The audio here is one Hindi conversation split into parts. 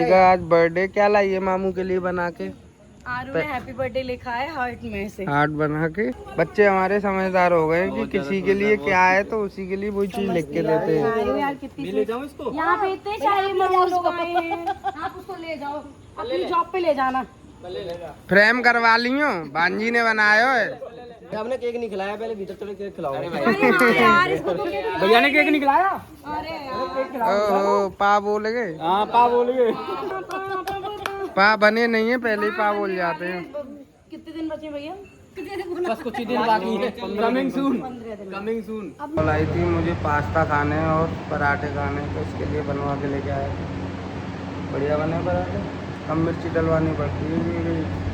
आज बर्थडे क्या लाइए मामू के लिए बना के? आरू ने हैप्पी बर्थडे लिखा है हार्ट में से। हार्ट बना के। बच्चे हमारे समझदार हो गए कि किसी के लिए क्या है तो उसी के लिए वही चीज लिख के देते हैं। आरू यार कितनी ले जाऊं इसको? यहाँ पे इतने सारे मामू लोग आए हैं, आप उसको ले जाओ अपनी जॉब पे ले जाना। फ्रेम करवा लियो, बांजी ने बनाया है। आपने केक नहीं खिलाया, पहले भीतर चले केक खिलाओ। भैया ने केक नहीं खिलाया। अरे ओहो पा बोल गए। हाँ पा बोल गए। पा बने नहीं है, पहले ही पा बोल जाते हैं। कितने दिन बचे भैया? बस कुछ ही दिन बाकी है। Coming soon. Coming soon. लाई थी मुझे पास्ता खाने और पराठे खाने, तो इसके लिए बनवा के लेके आया। बढ़िया बने पराठे, कम मिर्ची डलवानी पड़ती है।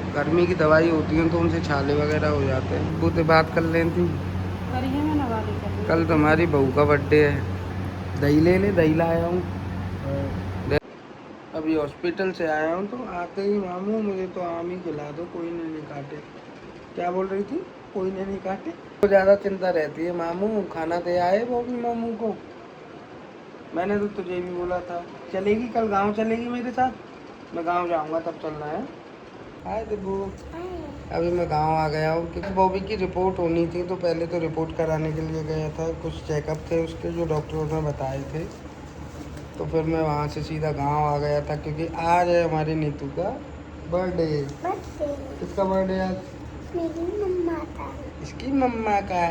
गर्मी की दवाई होती है तो उनसे छाले वगैरह हो जाते हैं। वो तो बात कर लेती। कल तुम्हारी बहू का बर्थडे है, दही ले ले, दही लाया हूँ। अभी हॉस्पिटल से आया हूँ तो आते ही मामू मुझे तो आम ही खिला दो, कोई नहीं काटे। क्या बोल रही थी? कोई नहीं काटे। तो ज़्यादा चिंता रहती है। मामू खाना दे आए वो भी मामू को। मैंने तो तुझे भी बोला था चलेगी, कल गांव चलेगी मेरे साथ। मैं गांव जाऊंगा तब चलना है। हाय दिब्बू, अभी मैं गांव आ गया हूँ क्योंकि बॉबी की रिपोर्ट होनी थी, तो पहले तो रिपोर्ट कराने के लिए गया था। कुछ चेकअप थे उसके जो डॉक्टरों ने बताए थे, तो फिर मैं वहाँ से सीधा गांव आ गया था क्योंकि आज है हमारी नीतू का बर्थडे। किसका बर्थडे आज? मेरी मम्मा का। इसकी मम्मा का।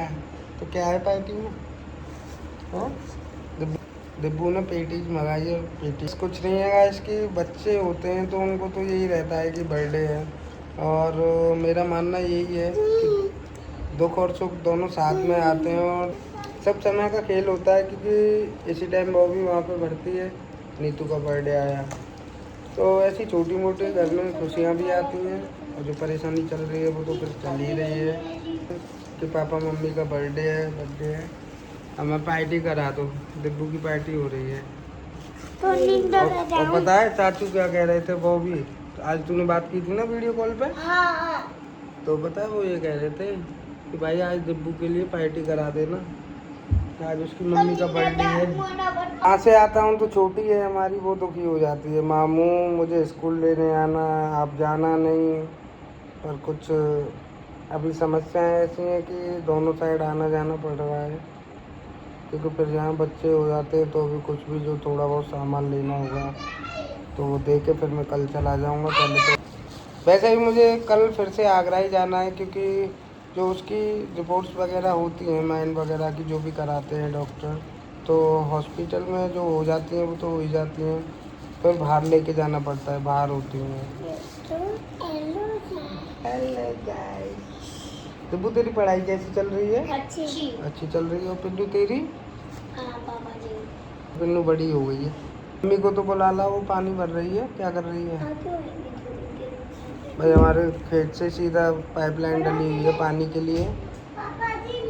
तो क्या है पार्टी में? हाँ दिब्बू ने पेटीज मंगाई है। पेटीज कुछ नहीं है, इसके बच्चे होते हैं तो उनको तो यही रहता है कि बर्थडे है। और मेरा मानना यही है कि दुख और सुख दोनों साथ में आते हैं और सब समय का खेल होता है, क्योंकि इसी टाइम वो भी वहाँ पे बढ़ती है। नीतू का बर्थडे आया तो ऐसी छोटी मोटी घर में खुशियाँ भी आती हैं, और जो परेशानी चल रही है वो तो फिर चल ही रही है कि पापा मम्मी का बर्थडे है। हमें पार्टी करा दो, दिब्बू की पार्टी हो रही है। और पता है चाचू क्या कह रहे थे? वो भी आज तूने बात की थी ना वीडियो कॉल पे। हाँ। तो पता है वो ये कह रहे थे कि भाई आज दिब्बू के लिए पार्टी करा देना, आज उसकी मम्मी का बर्थडे है। यहाँ से आता हूँ तो छोटी है हमारी, वो दुखी हो जाती है। मामू मुझे स्कूल लेने आना, आप जाना नहीं। पर कुछ अभी समस्याएं ऐसी हैं कि दोनों साइड आना जाना पड़ रहा है, क्योंकि फिर यहाँ बच्चे हो जाते हैं तो अभी कुछ भी जो थोड़ा बहुत सामान लेना होगा तो वो दे के फिर मैं कल चला जाऊँगा। पहले तो वैसे भी मुझे कल फिर से आगरा ही जाना है, क्योंकि जो उसकी रिपोर्ट्स वगैरह होती हैं माइन वगैरह की, जो भी कराते हैं डॉक्टर, तो हॉस्पिटल में जो हो जाती हैं वो तो हो ही जाती हैं, फिर बाहर लेके जाना पड़ता है, बाहर होती हैं। हेलो गाइस, दिब्बू तेरी पढ़ाई कैसी चल रही है? अच्छी चल रही है। और पिन्नू तेरी? पिन्नू बड़ी हो गई है। मम्मी को तो बुला ला, वो पानी भर रही है। क्या कर रही है भाई? हमारे खेत से सीधा पाइपलाइन डली हुई है पानी के लिए,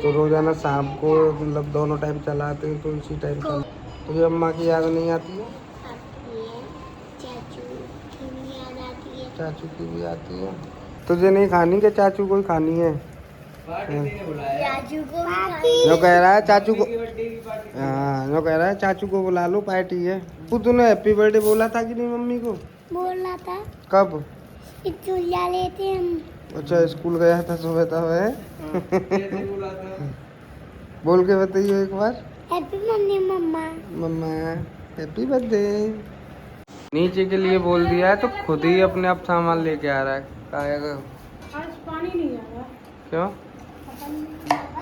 तो रोजाना शाम को मतलब दोनों टाइम चलाते हैं, तो इसी टाइम चल। तुझे अम्मा की याद नहीं आती है? चाचू की भी आती है। तुझे नहीं खानी क्या? चाचू को ही खानी है। जो कह रहा है चाचू को, हाँ जो कह रहा है चाचू को बुला लो, पार्टी है। तूने हैप्पी बर्थडे बोला था कि नहीं मम्मी को? बोला था। कब? चूल्हा लेते हम। अच्छा स्कूल गया था सुबह तब है। बोल के बताइए एक बार। हैप्पी बर्थडे मम्मा। मम्मा हैप्पी बर्थडे। नीचे के लिए बोल दिया है तो खुद ही अपने आप सामान लेके आ रहा है। खाएगा। आज पानी नहीं आ रहा। क्यों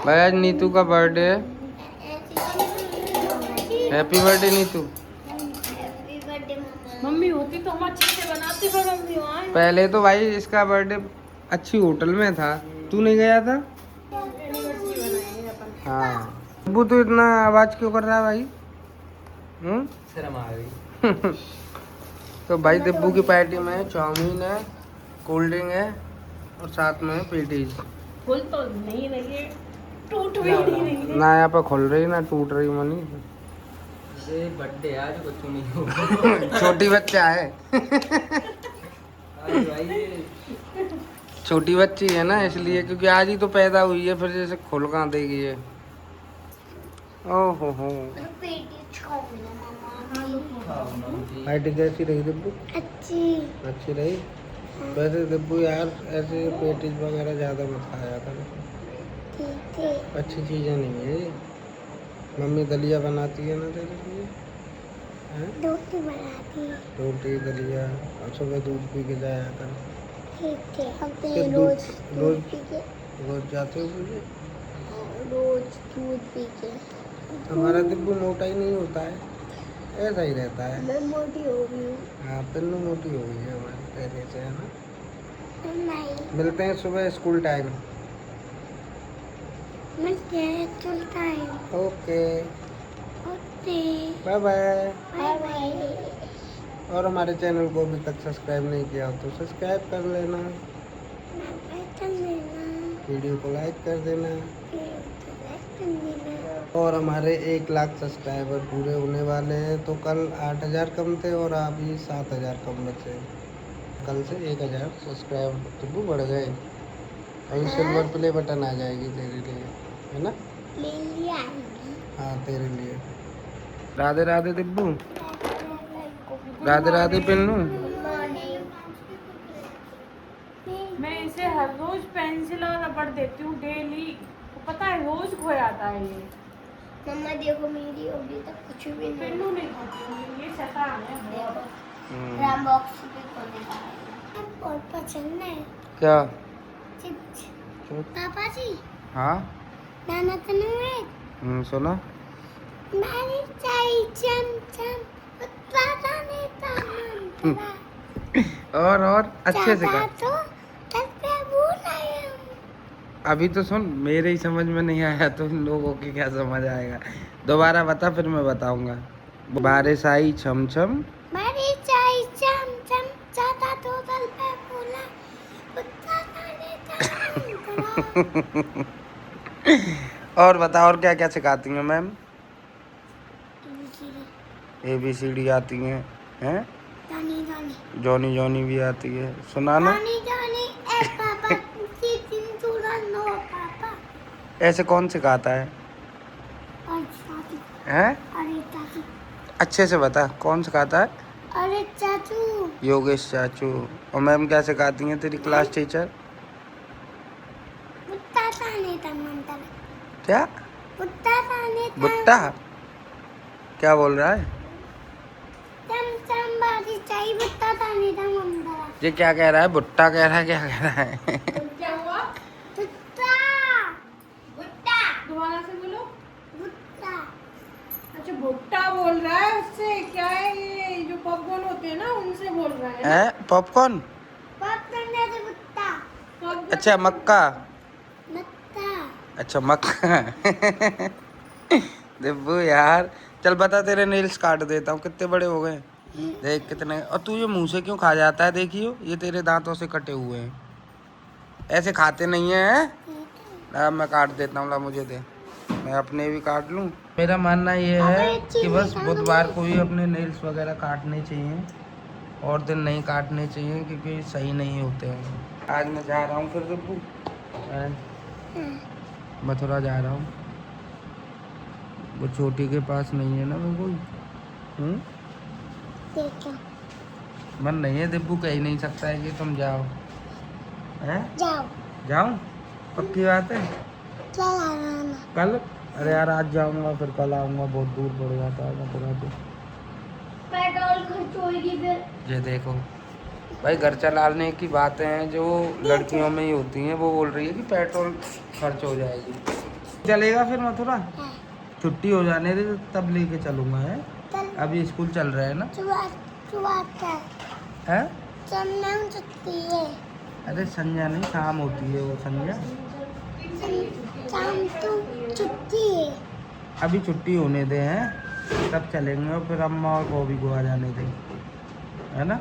भाई? आज नीतू का बर्थडे है। Happy birthday Neetu. मम्मी होती तो हम अच्छे से बनाते, पर मम्मी वहाँ है। पहले तो भाई इसका बर्थडे अच्छी होटल में था, तू नहीं गया था? हाँ दिब्बू तो इतना आवाज क्यों कर रहा है भाई? शर्म आ गई। तो भाई दिब्बू की पार्टी में चाउमीन है, कोल्ड ड्रिंक है और साथ में पेटीज। खुल तो नहीं रही है, टूट भी नहीं रही है। ना यहाँ पर खुल रही ना टूट रही मनी। बर्थडे आज बच्चों नहीं हो। छोटी बच्चा है। छोटी बच्ची है ना इसलिए, क्योंकि आज ही तो पैदा हुई है, फिर जैसे खुल कहाँ देगी ये। ओहो हो पार्टी कैसी रही दिब्बू? अच्छी। अच्छी रही। वैसे दिब्बू यार ऐसे पेटीज वगैरह ज़्यादा मत खाया कर, ठीक है। अच्छी चीज़ें नहीं है ये। मम्मी दलिया बनाती है ना तेरे लिए, हैं? रोटी बनाती है। रोटी दलिया, और सुबह दूध पी के जाया कर। ठीक है। हम फिर तो दूध- रोज रोज- दूध पी के, रोज जाते हो मुझे? रोज दूध पी के। हमारा दिब्बू मोटा ही नहीं होता है, ऐसा ही रहता है। मैं मोटी हो गई हूँ। हाँ पिन्नू मोटी हो गई है हमारी पहले से, है ना? नहीं, मिलते हैं सुबह स्कूल टाइम। मिलते हैं, चलता है। Okay, okay, bye bye. Bye bye. और हमारे चैनल को अभी तक सब्सक्राइब नहीं किया हो तो सब्सक्राइब कर लेना, वीडियो को लाइक कर देना, और हमारे 1 लाख सब्सक्राइबर पूरे होने वाले हैं। तो कल 8000 कम थे और अभी 7000 कम बचे। कल से 1000 सब्सक्राइबर तो बढ़ गए। कहीं सिल्वर प्ले बटन आ जाएगी तेरे लिए, है ना? ले लिया। हाँ तेरे लिए। राधे राधे दिब्बू, राधे राधे पिन्नू। मैं इसे हर रोज पेंसिल और रबड़ देती हूँ डेली, पता है रोज खो जाता है ये। मम्मा देखो मेरी अभी तक कुछ भी नहीं। पिन्नू नहीं खाती हूँ, ये शैतान है बहुत। राम बॉक्स पे खोलने का है। और पसंद है क्या? चिप्स। चुप। पापा जी, हाँ नाना तनु सुनो। मेरी चाय चमचम उत्पादा ने तामंतरा। और अच्छे से कर। तो तब पे भूल आए हम। अभी तो सुन, मेरे ही समझ में नहीं आया तो इन लोगों की क्या समझ आएगा? दोबारा बता, फिर मैं बताऊंगा। बारिश आई छम छम, मेरी चाय चमचम ज्यादा तो तल पे भूला उत्पादा ने तामंतरा। और बता, और क्या क्या सिखाती हैं मैम? ABCD आती हैं, हैं? जानी जानी जॉनी जॉनी भी आती है, सुनाना। जानी जानी ए पापा तीन चूड़ा नो पापा। ऐसे कौन सिखाता है, और चाचू, हैं? अरे चाचू, अच्छे से बता, कौन सिखाता है? अरे चाचू, योगेश चाचू। और मैम क्या सिखाती हैं तेरी क्लास टीचर? बुट्टा ताने तमंतरा। क्या? बुट्टा ताने बुट्टा? क्या बोल रहा है? चमचम बारी चाय बुट्टा ताने तमंतरा। ये क्या कह रहा है? भुट्टा कह रहा है, क्या कह रहा है? क्या हुआ? बुट्टा बुट्टा दोबारा से बोलो। बुट्टा। अच्छा भुट्टा बोल रहा है, उससे क्या है ये जो पॉपकॉर्न होते हैं ना उनसे बोल रहा है ना? हैं? पॉपकॉर्न? पॉप करने से बुट्टा। पॉपकॉर्न- अच्छा मक्का। मक्का। अच्छा मक्का। दिब्बू यार, चल बता, तेरे नेल्स काट देता हूँ। कितने बड़े हो गए देख, कितने। और तू ये मुंह से क्यों खा जाता है? देखियो, ये तेरे दांतों से कटे हुए हैं, ऐसे खाते नहीं है। अब मैं काट देता हूँ, ला मुझे दे, मैं अपने भी काट लूँ। मेरा मानना ये है कि बस बुधवार को ही अपने नेल्स वगैरह काटने चाहिए, और दिन नहीं काटने चाहिए क्योंकि सही नहीं होते हैं। आज मैं जा रहा हूँ फिर दिब्बू, मथुरा जा रहा हूँ। वो छोटी के पास नहीं है ना वो कोई, देखो मन नहीं है दिब्बू, कह ही नहीं सकता है कि तुम जाओ। हैं? जाओ जाऊं? पक्की बात है? चल आना। कल? अरे यार आज जाऊंगा फिर कल आऊंगा, बहुत दूर पड़ जाता है मथुरा से। पेट्रोल खर्च होगी फिर। ये देखो भाई, घर चलाने की बातें हैं जो लड़कियों में ही होती हैं। वो बोल रही है कि पेट्रोल खर्च हो जाएगी। चलेगा फिर मथुरा? छुट्टी हो जाने दे तब लेके चलूंगा, है? चल अभी स्कूल चल रहा है ना, है? चलने छुट्टी है। अरे संध्या नहीं, शाम होती है वो संध्या। शाम तो छुट्टी है। अभी छुट्टी होने दे हैं, तब चलेंगे, और फिर अम्मा और को भी गोवा जाने दें, है ना?